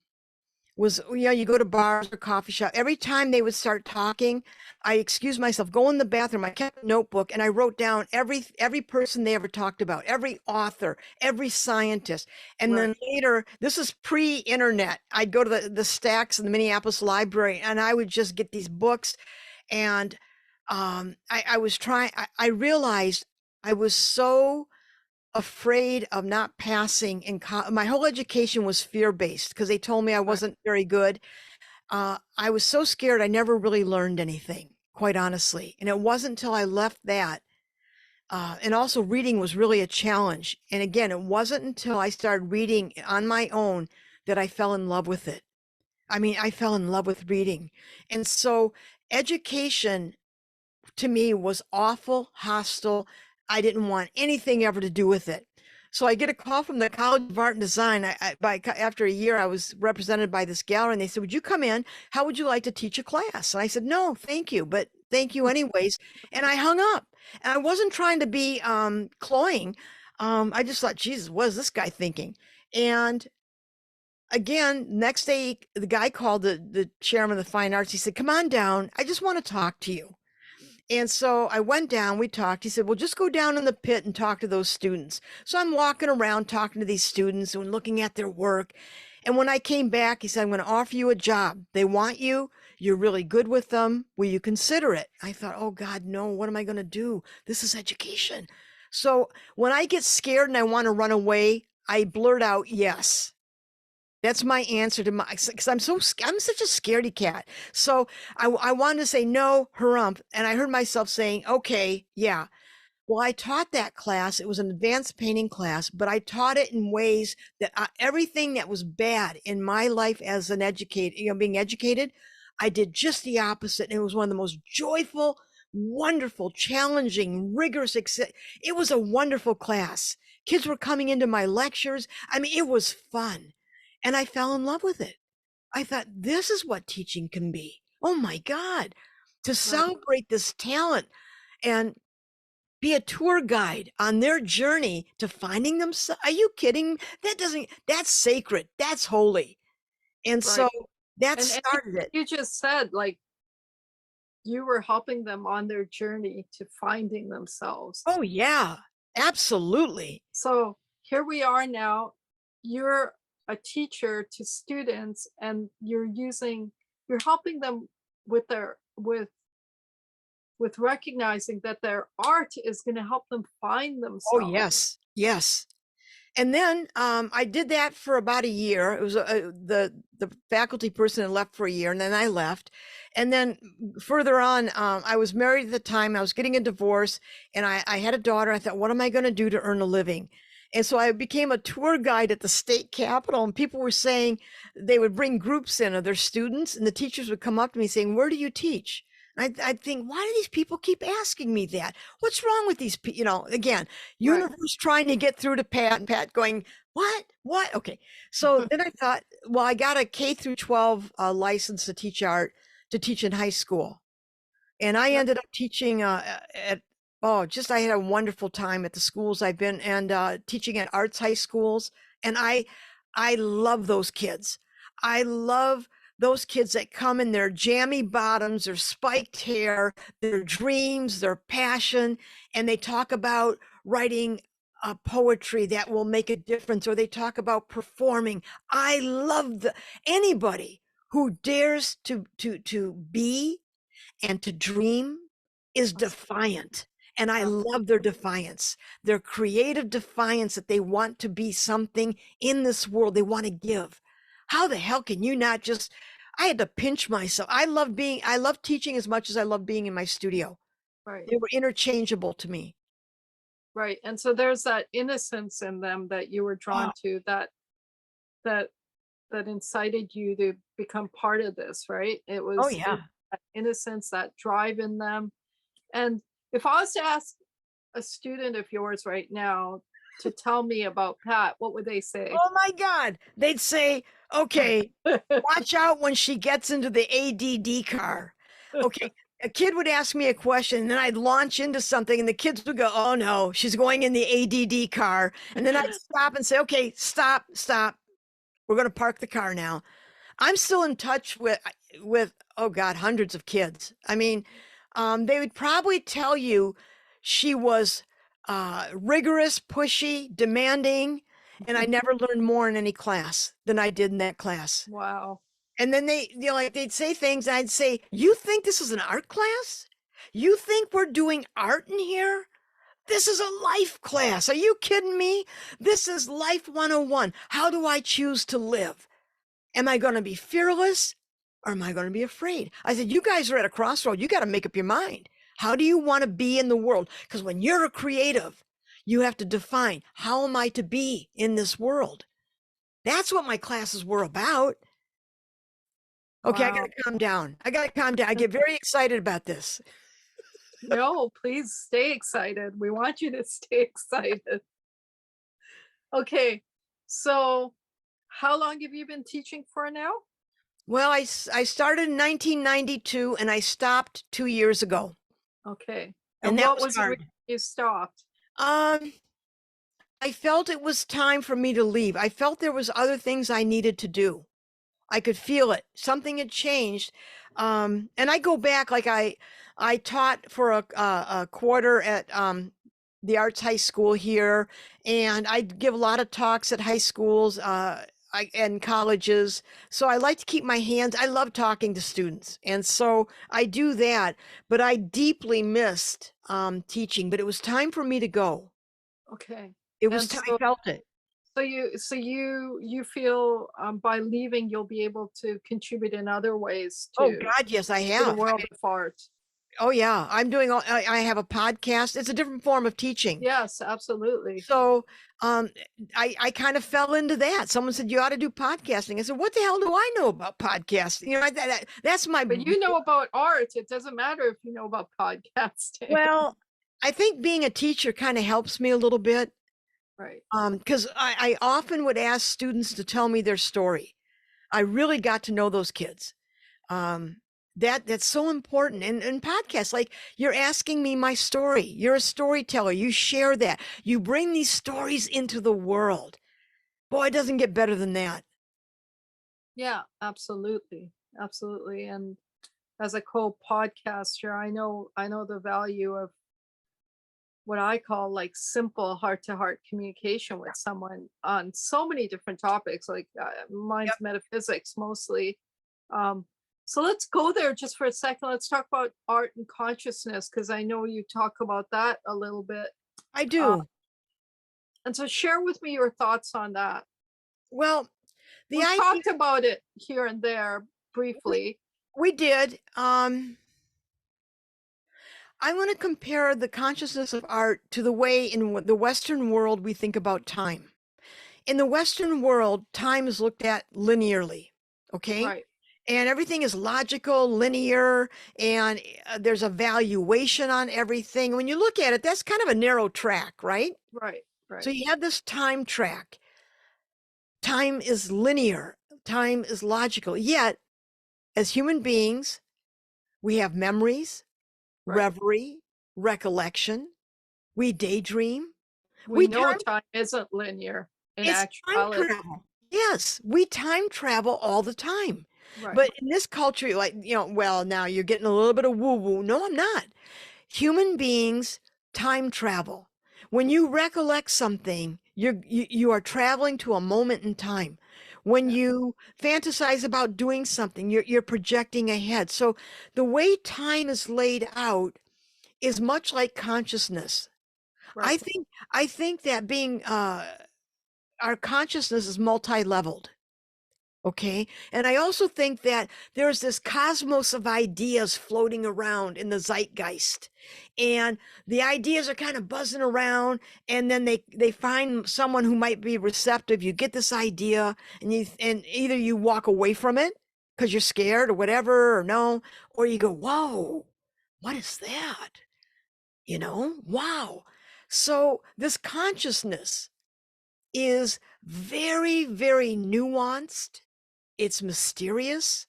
was, you go to bars or coffee shop. Every time they would start talking, I excused myself, go in the bathroom. I kept a notebook and I wrote down every person they ever talked about, every author, every scientist. And right. then later, this is pre-internet. I'd go to the stacks in the Minneapolis library and I would just get these books. And I was trying, I realized I was so afraid of not passing in my whole education was fear-based because they told me I Right. wasn't very good. I was so scared I never really learned anything, quite honestly. And it wasn't until I left that, and also reading was really a challenge. And again, it wasn't until I started reading on my own that I fell in love with it. I mean, I fell in love with reading. And so education to me was awful, hostile. I didn't want anything ever to do with it. So I get a call from the College of Art and Design. After a year, I was represented by this gallery, and they said, "Would you come in? How would you like to teach a class?" And I said, "No, thank you, but thank you anyways." And I hung up. And I wasn't trying to be cloying. I just thought, Jesus, what is this guy thinking? And again, next day, the guy called the chairman of the fine arts. He said, "Come on down. I just want to talk to you." And so I went down, we talked. He said, "Well, just go down in the pit and talk to those students." So I'm walking around talking to these students and looking at their work. And when I came back, he said, "I'm going to offer you a job. They want you. You're really good with them. Will you consider it?" I thought, oh God, no, what am I going to do? This is education. So when I get scared and I want to run away, I blurt out, yes. That's my answer to my, because I'm such a scaredy cat. So I wanted to say no, harump. And I heard myself saying, okay, yeah. Well, I taught that class. It was an advanced painting class, but I taught it in ways that everything that was bad in my life as an educator, being educated, I did just the opposite. And it was one of the most joyful, wonderful, challenging, rigorous. It was a wonderful class. Kids were coming into my lectures. I mean, it was fun. And I fell in love with it. I thought, this is what teaching can be. Oh my God, to Right. celebrate this talent and be a tour guide on their journey to finding themselves. Are you kidding? That's sacred. That's holy. And so Right. that And started it. you just said, like, you were helping them on their journey to finding themselves. Oh, yeah, absolutely. So here we are now. You're a teacher to students, and you're helping them with their with recognizing that their art is going to help them find Oh, themselves. yes, yes. And then I did that for about a year. It was the faculty person had left for a year, and then I left. And then further on, I was married at the time. I was getting a divorce, and I had a daughter. I thought, what am I going to do to earn a living? And so I became a tour guide at the state capitol, and people were saying they would bring groups in of their students, and the teachers would come up to me saying, "Where do you teach?" And I'd think, why do these people keep asking me that? What's wrong with these people? Again, Right. universe trying to get through to Pat, and Pat going, what? Okay. So then I thought, well, I got a K through 12 license to teach art, to teach in high school. And I Yep. ended up teaching I had a wonderful time at the schools I've been, and teaching at arts high schools. And I love those kids. I love those kids that come in their jammy bottoms, their spiked hair, their dreams, their passion, and they talk about writing poetry that will make a difference, or they talk about performing. I love anybody who dares to be and to dream is Awesome. defiant. And I love their defiance, their creative defiance that they want to be something in this world they want to give. How the hell can you not just, I had to pinch myself. I love teaching as much as I love being in my studio. Right. They were interchangeable to me. Right. And so there's that innocence in them that you were drawn Oh, to, that that incited you to become part of this, right? It oh was yeah. that innocence, that drive in them. And if I was to ask a student of yours right now to tell me about Pat, what would they say? Oh my God. They'd say, okay, watch out when she gets into the ADD car. Okay. A kid would ask me a question and then I'd launch into something and the kids would go, oh no, she's going in the ADD car. And then I'd stop and say, okay, stop, stop. We're going to park the car now. I'm still in touch with, oh God, hundreds of kids. I mean, they would probably tell you she was rigorous, pushy, demanding, and I never learned more in any class than I did in that class. Wow. And then like they'd say things, and I'd say, "You think this is an art class? You think we're doing art in here? This is a life class. Are you kidding me? This is life 101. How do I choose to live? Am I going to be fearless or am I going to be afraid?" I said, you guys are at a crossroad. You got to make up your mind. How do you want to be in the world? Because when you're a creative, you have to define, how am I to be in this world? That's what my classes were about. Okay, I got Wow. to calm down. I got to calm down. I get very excited about this. No, please stay excited. We want you to stay excited. Okay. So how long have you been teaching for now? Well, I started in 1992 and I stopped 2 years ago. Okay. And And that what was was the reason hard. you stopped? Um, I felt it was time for me to leave. I felt there was other things I needed to do. I could feel it. Something had changed. And I go back, like I taught for a quarter at the Arts High School here, and I give a lot of talks at high schools and colleges. So I like to keep my hands. I love talking to students, and so I do that. But I deeply missed teaching. But it was time for me to go. Okay. It was And time. I so felt it. you feel by leaving you'll be able to contribute in other ways Oh to God, yes, I the have. world of art. Oh yeah, I'm doing I have a podcast. It's a different form of teaching. Yes, absolutely. So um I kind of fell into that. Someone said you ought to do podcasting. I said, what the hell do I know about podcasting? That's my But you know about art. It doesn't matter if you know about podcasting. well, I think being a teacher kind of helps me a little bit. Right. Because I often would ask students to tell me their story. I really got to know those kids. um that's so important in podcasts. Like, you're asking me my story. You're a storyteller. You share that. You bring these stories into the world. Boy, it doesn't get better than that. Yeah, absolutely. Absolutely. And as a co-podcaster, I know the value of what I call like simple heart-to-heart communication with someone on so many different topics. Like mine's Yep. metaphysics mostly. Um, so let's go there just for a second. Let's talk about art and consciousness because I know you talk about that a little bit. I Uh, do. and so share with me your thoughts on that. Well, the We've idea talked about it here and there briefly. we did. I want to compare the consciousness of art to the way in the Western world we think about time. In the Western world, time is looked at linearly. Okay. Right, And everything is logical, linear, and there's a valuation on everything. When you look at it, that's kind of a narrow track, right? right, So right. you have this time track. Time is linear, time is logical. Yet, as human beings, we have memories, Right. reverie, recollection, we daydream, We we know time, time isn't linear in it's time actuality. travel. Yes, we time travel all the time. Right. But in this culture, like, well, now you're getting a little bit of woo woo. No, I'm not. Human beings time travel. When you recollect something, you are traveling to a moment in time. When Yeah. you fantasize about doing something, you're projecting ahead. So the way time is laid out is much like consciousness. I Right. think I think that being our consciousness is multi-leveled. Okay. And I also think that there's this cosmos of ideas floating around in the zeitgeist. And the ideas are kind of buzzing around, and then they find someone who might be receptive. You get this idea, and either you walk away from it because you're scared or whatever, or no, or you go, whoa, what is that? Wow. So this consciousness is very, very nuanced, it's mysterious,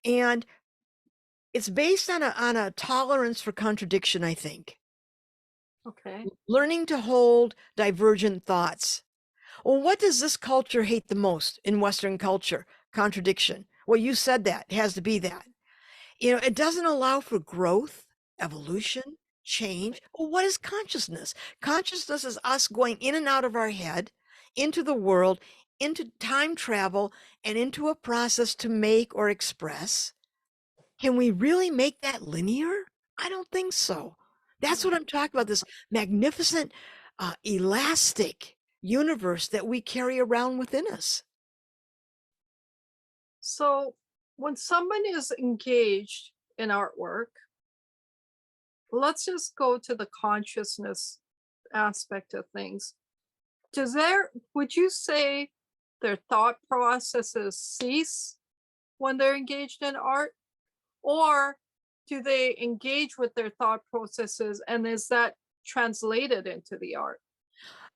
and it's based on a tolerance for contradiction, I think. Okay. Learning to hold divergent thoughts. Well, what does this culture hate the most in Western culture? Contradiction. Well, you said that. It has to be that. It doesn't allow for growth, evolution, change. Well, what is consciousness? Consciousness is us going in and out of our head, into the world, into time travel, and into a process to make or express. Can we really make that linear? I don't think so. That's what I'm talking about, this magnificent, elastic universe that we carry around within us. So when someone is engaged in artwork, let's just go to the consciousness aspect of things. Would you say their thought processes cease when they're engaged in art? Or do they engage with their thought processes, and is that translated into the art?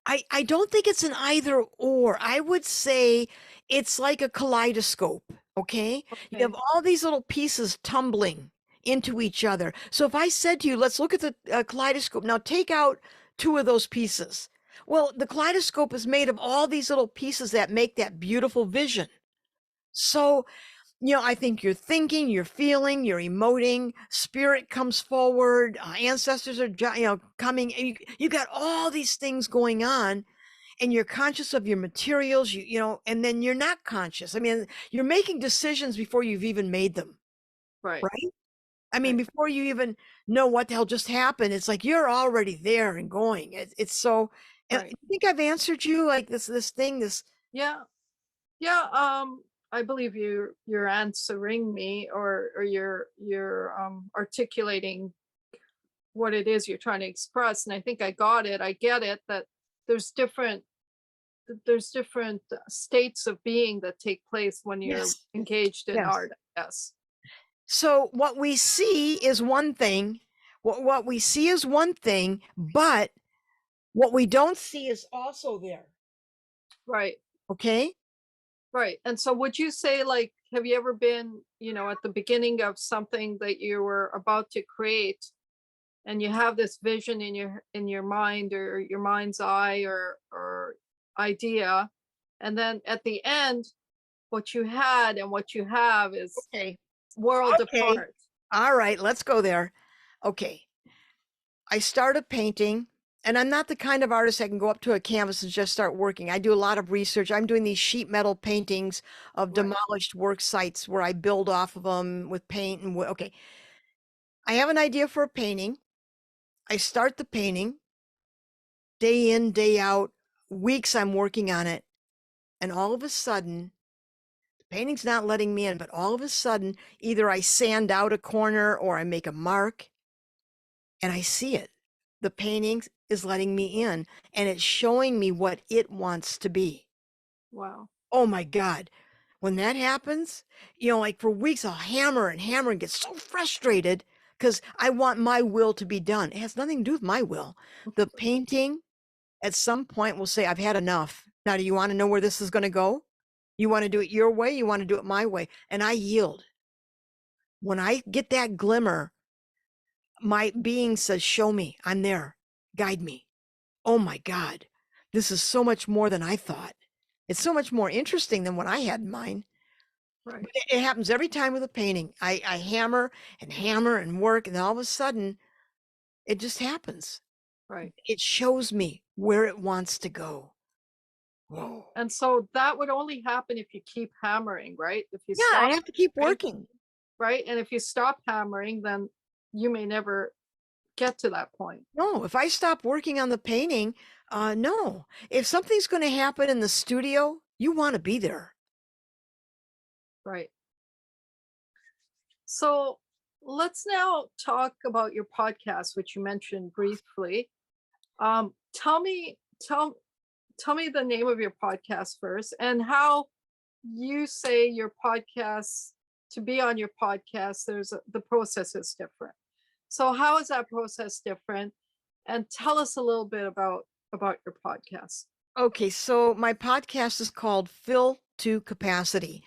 I don't think it's an either or. I would say it's like a kaleidoscope, okay? You have Okay. all these little pieces tumbling into each other. So if I said to you, let's look at the kaleidoscope. Now take out two of those pieces. Well, the kaleidoscope is made of all these little pieces that make that beautiful vision. So I think you're thinking, you're feeling, you're emoting, spirit comes forward, ancestors are, coming. You got all these things going on, and you're conscious of your materials, and then you're not conscious. I mean, you're making decisions before you've even made them, Right. right? I mean, Right. before you even know what the hell just happened, it's like you're already there and going. It's so, and Right. I think I've answered you like this thing, this. Yeah. Yeah. I believe you're answering me, or you're articulating what it is you're trying to express. And I think I got it. I get it, that there's different there's different states of being that take place when you're Yes. engaged in Yes. art. Yes. So what we see is one thing. What we see is one thing, but what we don't see is also there. Right. Okay. Right. And so would you say, like, have you ever been, at the beginning of something that you were about to create, and you have this vision in your mind, or your mind's eye, or idea, and then at the end what you had and what you have is Okay. worlds Okay. apart. All right. Let's go there. Okay. I started painting, and I'm not the kind of artist that can go up to a canvas and just start working. I do a lot of research. I'm doing these sheet metal paintings of Right. demolished work sites where I build off of them with paint and wood. Okay. I have an idea for a painting. I start the painting day in, day out, weeks I'm working on it. And all of a sudden, the painting's not letting me in, but all of a sudden, either I sand out a corner or I make a mark and I see it. The painting is letting me in, and it's showing me what it wants to be. Wow. Oh my God. When that happens, like for weeks, I'll hammer and hammer and get so frustrated because I want my will to be done. It has nothing to do with my will. The painting at some point will say, I've had enough. Now, do you want to know where this is going to go? You want to do it your way? You want to do it my way? And I yield. When I get that glimmer, my being says, show me, I'm there, guide me. Oh my God, this is so much more than I thought. It's so much more interesting than what I had in mind. But Right. it happens every time with a painting. I hammer and work, and then all of a sudden it just happens. Right. It shows me where it wants to go. Whoa. And so that would only happen if you keep hammering, right? If you Yeah, I stop have to keep hammering, working. right? And if you stop hammering, then you may never get to that point. No, if I stop working on the painting, no. If something's going to happen in the studio, you want to be there. Right. So let's now talk about your podcast, which you mentioned briefly. Tell me, tell me the name of your podcast first, and how you say your podcast, to be on your podcast, the process is different. So how is that process different? And tell us a little bit about your podcast. Okay, so my podcast is called Fill to Capacity,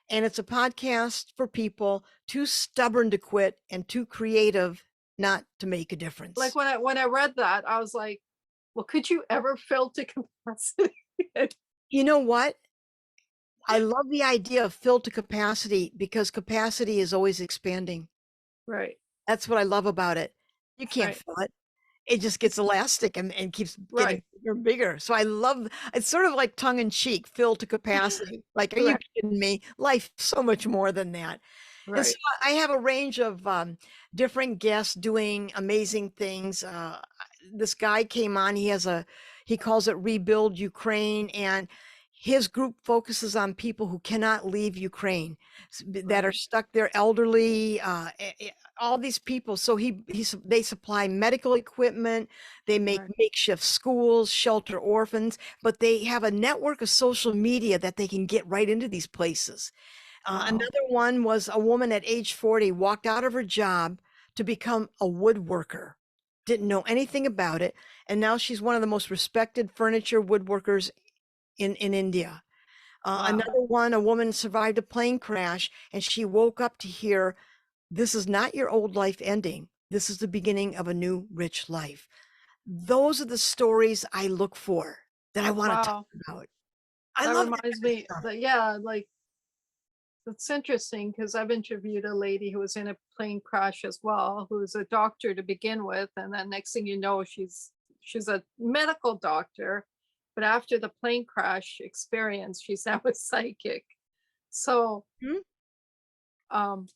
and it's a podcast for people too stubborn to quit and too creative not to make a Like difference. when I read that, I was like, well, could you ever fill to capacity? You know what? I love the idea of fill to capacity because capacity is always expanding. Right, That's what I love about it. You can't right, fill it. It just gets elastic and keeps getting right, bigger and bigger. So I love it's sort of like tongue in cheek, fill to capacity. Like, are you right, kidding me? Life so much more than that. And so right. I have a range of different guests doing amazing things. This guy came on. He calls it Rebuild Ukraine, and his group focuses on people who cannot leave Ukraine, that are Right, stuck there, elderly, all these people. So they supply medical equipment. They make right. makeshift schools, shelter orphans, but they have a network of social media that they can get right into these places. Wow. Another one was a woman at age 40 walked out of her job to become a woodworker. Didn't know anything about it. And now she's one of the most respected furniture woodworkers in India. Wow. Another one, a woman survived a plane crash and she woke up to hear, this is not your old life ending. This is the beginning of a new, rich life. Those are the stories I look for, that I want to talk Wow. about. I That love that reminds kind of me stuff. that, yeah, like it's interesting because I've interviewed a lady who was in a plane crash as well, who was a doctor to begin with, and then next thing you know, she's a medical doctor, but after the plane crash experience, she's now a psychic. So Hmm? um,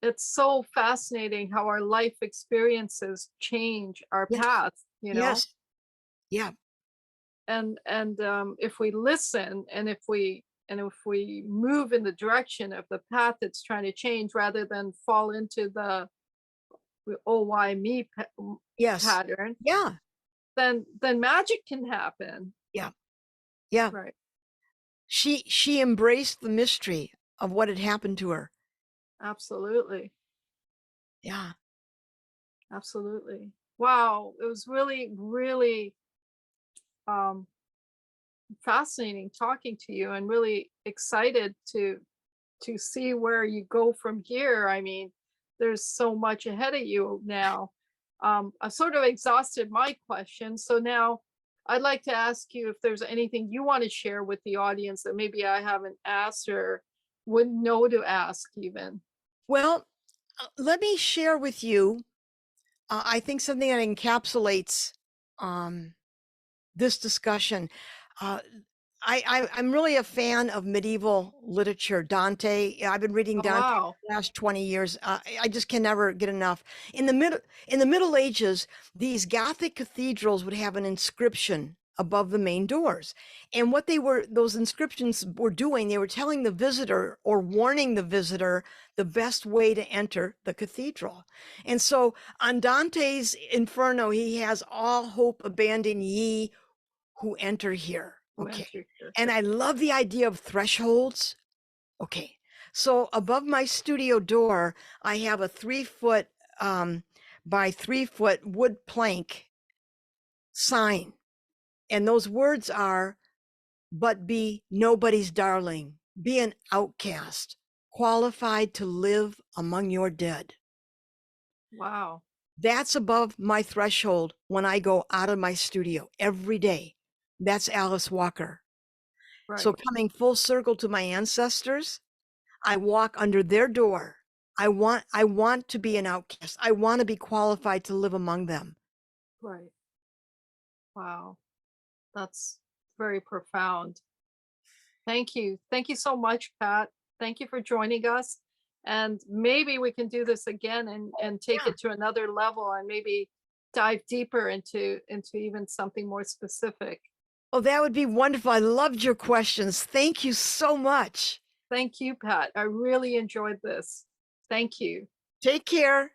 it's so fascinating how our life experiences change our Yes. path, you know? Yes. Yeah. And if we listen, and if we move in the direction of the path that's trying to change, rather than fall into the oh why me Yes. pattern, Yeah. then magic can happen. Yeah. Yeah. Right. She embraced the mystery of what had happened to her. Absolutely. Yeah. Absolutely. Wow, it was really, really um fascinating talking to you, and really excited to see where you go from here. I mean, there's so much ahead of you now. I've sort of exhausted my questions. So now I'd like to ask you if there's anything you want to share with the audience that maybe I haven't asked or wouldn't know to ask even. Well, let me share with you, I think something that encapsulates um, this discussion. Uh, I'm really a fan of medieval literature. Dante. I've been reading Oh, Dante wow. for the last 20 years. I just can never get enough. In the Middle Ages, these Gothic cathedrals would have an inscription above the main doors. And what those inscriptions were doing, they were telling the visitor or warning the visitor the best way to enter the cathedral. And so on Dante's Inferno, he has all hope abandon ye who enter here. Who Okay. entered here? And I love the idea of thresholds. Okay. So above my studio door, I have a 3 foot by 3 foot wood plank sign. And those words are, but be nobody's darling, be an outcast, qualified to live among your dead. Wow. That's above my threshold when I go out of my studio every day. That's Alice Walker. So Right. coming full circle to my ancestors, I walk under their door. I want to be an outcast. I want to be qualified to live among them. Right. Wow. That's very profound. Thank you. Thank you so much, Pat. Thank you for joining us. And maybe we can do this again and take Yeah. it to another level, and maybe dive deeper into even something more specific. Oh, that would be wonderful. I loved your questions. Thank you so much. Thank you, Pat. I really enjoyed this. Thank you. Take care.